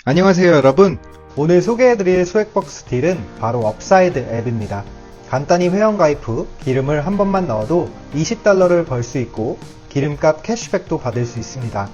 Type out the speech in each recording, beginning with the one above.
안녕하세요 여러분. 오늘 소개해드릴 스웩벅스 딜은 바로 업사이드 앱입니다. 간단히 회원가입 후 기름을 한 번만 넣어도 $20를 벌 수 있고 기름값 캐시백도 받을 수 있습니다.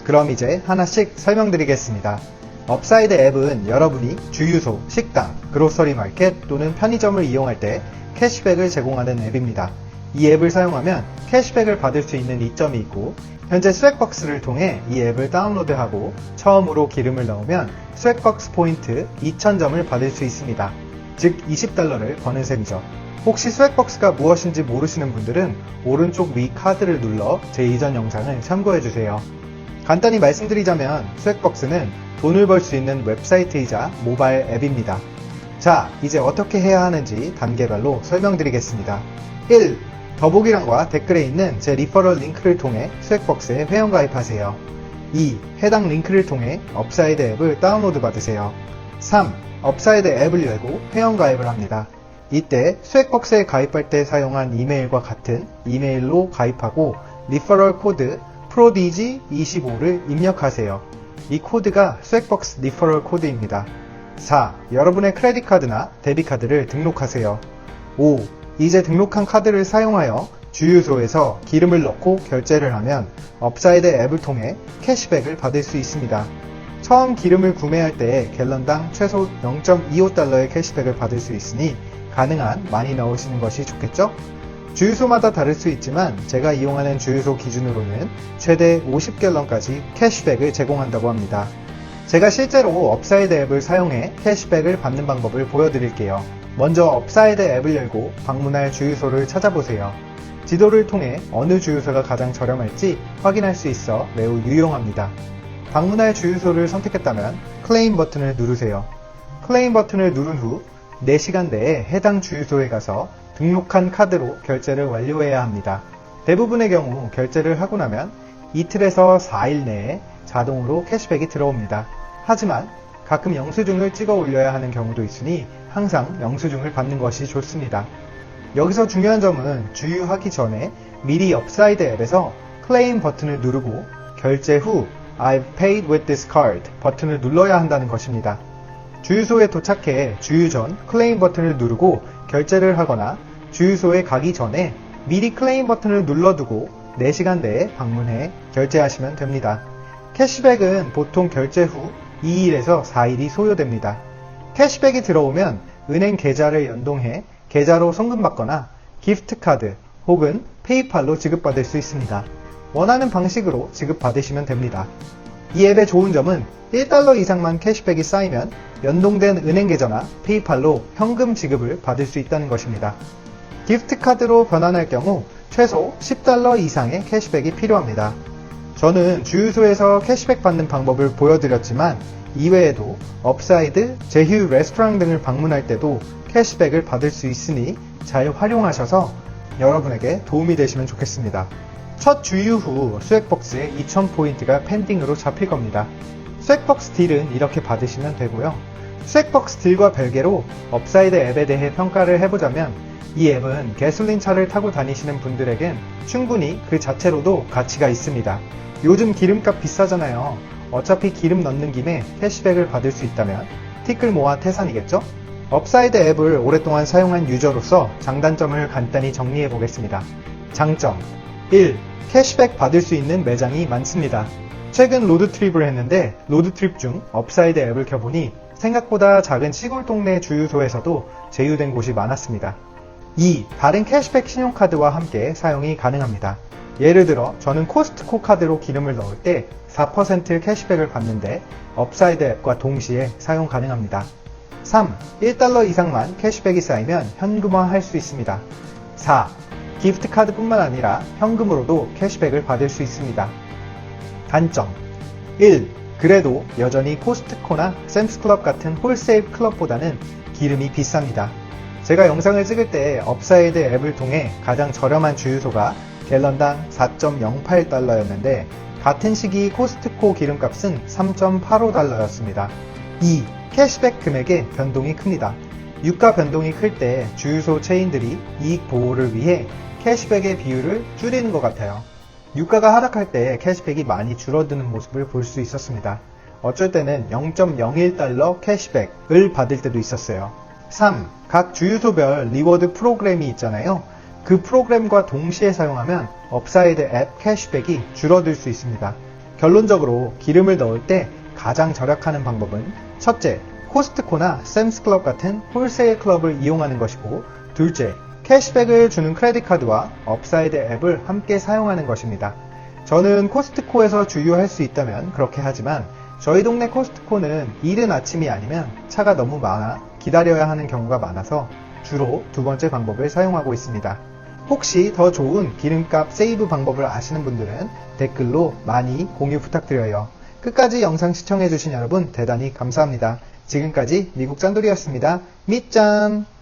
그럼 이제 하나씩 설명드리겠습니다. 업사이드 앱은 여러분이 주유소, 식당, 그로서리 마켓 또는 편의점을 이용할 때 캐시백을 제공하는 앱입니다. 이 앱을 사용하면 캐시백을 받을 수 있는 이점이 있고 현재 스웩벅스를 통해 이 앱을 다운로드하고 처음으로 기름을 넣으면 스웩벅스 포인트 2000점을 받을 수 있습니다. 즉 $20를 버는 셈이죠. 혹시 스웩벅스가 무엇인지 모르시는 분들은 오른쪽 위 카드를 눌러 제 이전 영상을 참고해주세요. 간단히 말씀드리자면 스웩벅스는 돈을 벌 수 있는 웹사이트이자 모바일 앱입니다. 자, 이제 어떻게 해야 하는지 단계별로 설명드리겠습니다. 1. 더보기란과 댓글에 있는 제 리퍼럴 링크를 통해 스웩벅스에 회원가입하세요. 2. 해당 링크를 통해 업사이드 앱을 다운로드 받으세요. 3. 업사이드 앱을 열고 회원가입을 합니다. 이때 스웩벅스에 가입할 때 사용한 이메일과 같은 이메일로 가입하고 리퍼럴 코드 PRODIGY25를 입력하세요. 이 코드가 스웩벅스 리퍼럴 코드입니다. 4. 여러분의 크레딧 카드나 데뷔 카드를 등록하세요. 5. 이제 등록한 카드를 사용하여 주유소에서 기름을 넣고 결제를 하면 업사이드 앱을 통해 캐시백을 받을 수 있습니다. 처음 기름을 구매할 때 갤런당 최소 $0.25의 캐시백을 받을 수 있으니 가능한 많이 넣으시는 것이 좋겠죠? 주유소마다 다를 수 있지만 제가 이용하는 주유소 기준으로는 최대 50갤런까지 캐시백을 제공한다고 합니다. 제가 실제로 업사이드 앱을 사용해 캐시백을 받는 방법을 보여드릴게요. 먼저 업사이드 앱을 열고 방문할 주유소를 찾아보세요. 지도를 통해 어느 주유소가 가장 저렴할지 확인할 수 있어 매우 유용합니다. 방문할 주유소를 선택했다면 클레임 버튼을 누르세요. 클레임 버튼을 누른 후 4시간 내에 해당 주유소에 가서 등록한 카드로 결제를 완료해야 합니다. 대부분의 경우 결제를 하고 나면 이틀에서 4일 내에 자동으로 캐시백이 들어옵니다. 하지만 가끔 영수증을 찍어 올려야 하는 경우도 있으니 항상 영수증을 받는 것이 좋습니다. 여기서 중요한 점은 주유하기 전에 미리 업사이드 앱에서 클레임 버튼을 누르고 결제 후 I've paid with this card 버튼을 눌러야 한다는 것입니다. 주유소에 도착해 주유 전 클레임 버튼을 누르고 결제를 하거나 주유소에 가기 전에 미리 클레임 버튼을 눌러두고 4시간 내에 방문해 결제하시면 됩니다. 캐시백은 보통 결제 후 2일에서 4일이 소요됩니다. 캐시백이 들어오면 은행 계좌를 연동해 계좌로 송금받거나 기프트카드 혹은 페이팔로 지급받을 수 있습니다. 원하는 방식으로 지급받으시면 됩니다. 이 앱의 좋은 점은 $1 이상만 캐시백이 쌓이면 연동된 은행 계좌나 페이팔로 현금 지급을 받을 수 있다는 것입니다. 기프트카드로 변환할 경우 최소 $10 이상의 캐시백이 필요합니다. 저는 주유소에서 캐시백 받는 방법을 보여드렸지만 이외에도 업사이드, 제휴 레스토랑 등을 방문할 때도 캐시백을 받을 수 있으니 잘 활용하셔서 여러분에게 도움이 되시면 좋겠습니다. 첫 주유 후 스웩벅스에 2000포인트가 펜딩으로 잡힐 겁니다. 스웩벅스 딜은 이렇게 받으시면 되고요. 스웩벅스 딜과 별개로 업사이드 앱에 대해 평가를 해보자면 이 앱은 가솔린 차를 타고 다니시는 분들에겐 충분히 그 자체로도 가치가 있습니다. 요즘 기름값 비싸잖아요. 어차피 기름 넣는 김에 캐시백을 받을 수 있다면 티끌 모아 태산이겠죠? 업사이드 앱을 오랫동안 사용한 유저로서 장단점을 간단히 정리해 보겠습니다. 장점 1. 캐시백 받을 수 있는 매장이 많습니다. 최근 로드트립을 했는데 로드트립 중 업사이드 앱을 켜보니 생각보다 작은 시골 동네 주유소에서도 제휴된 곳이 많았습니다. 2. 다른 캐시백 신용카드와 함께 사용이 가능합니다. 예를 들어 저는 코스트코 카드로 기름을 넣을 때 4% 캐시백을 받는데 업사이드 앱과 동시에 사용 가능합니다. 3. $1 이상만 캐시백이 쌓이면 현금화 할 수 있습니다. 4. 기프트카드뿐만 아니라 현금으로도 캐시백을 받을 수 있습니다. 단점 1. 그래도 여전히 코스트코나 샘스클럽 같은 홀세일 클럽보다는 기름이 비쌉니다. 제가 영상을 찍을 때 업사이드 앱을 통해 가장 저렴한 주유소가 갤런당 $4.08였는데 같은 시기 코스트코 기름값은 $3.85였습니다. 2. 캐시백 금액의 변동이 큽니다. 유가 변동이 클 때 주유소 체인들이 이익 보호를 위해 캐시백의 비율을 줄이는 것 같아요. 유가가 하락할 때 캐시백이 많이 줄어드는 모습을 볼 수 있었습니다. 어쩔 때는 0.01달러 캐시백을 받을 때도 있었어요. 3. 각 주유소별 리워드 프로그램이 있잖아요. 그 프로그램과 동시에 사용하면 업사이드 앱 캐시백이 줄어들 수 있습니다. 결론적으로 기름을 넣을 때 가장 절약하는 방법은 첫째, 코스트코나 샘스클럽 같은 홀세일 클럽을 이용하는 것이고, 둘째, 캐시백을 주는 크레딧 카드와 업사이드 앱을 함께 사용하는 것입니다. 저는 코스트코에서 주유할 수 있다면 그렇게 하지만 저희 동네 코스트코는 이른 아침이 아니면 차가 너무 많아 기다려야 하는 경우가 많아서 주로 두 번째 방법을 사용하고 있습니다. 혹시 더 좋은 기름값 세이브 방법을 아시는 분들은 댓글로 많이 공유 부탁드려요. 끝까지 영상 시청해주신 여러분 대단히 감사합니다. 지금까지 미국 짠돌이었습니다. 밑짠!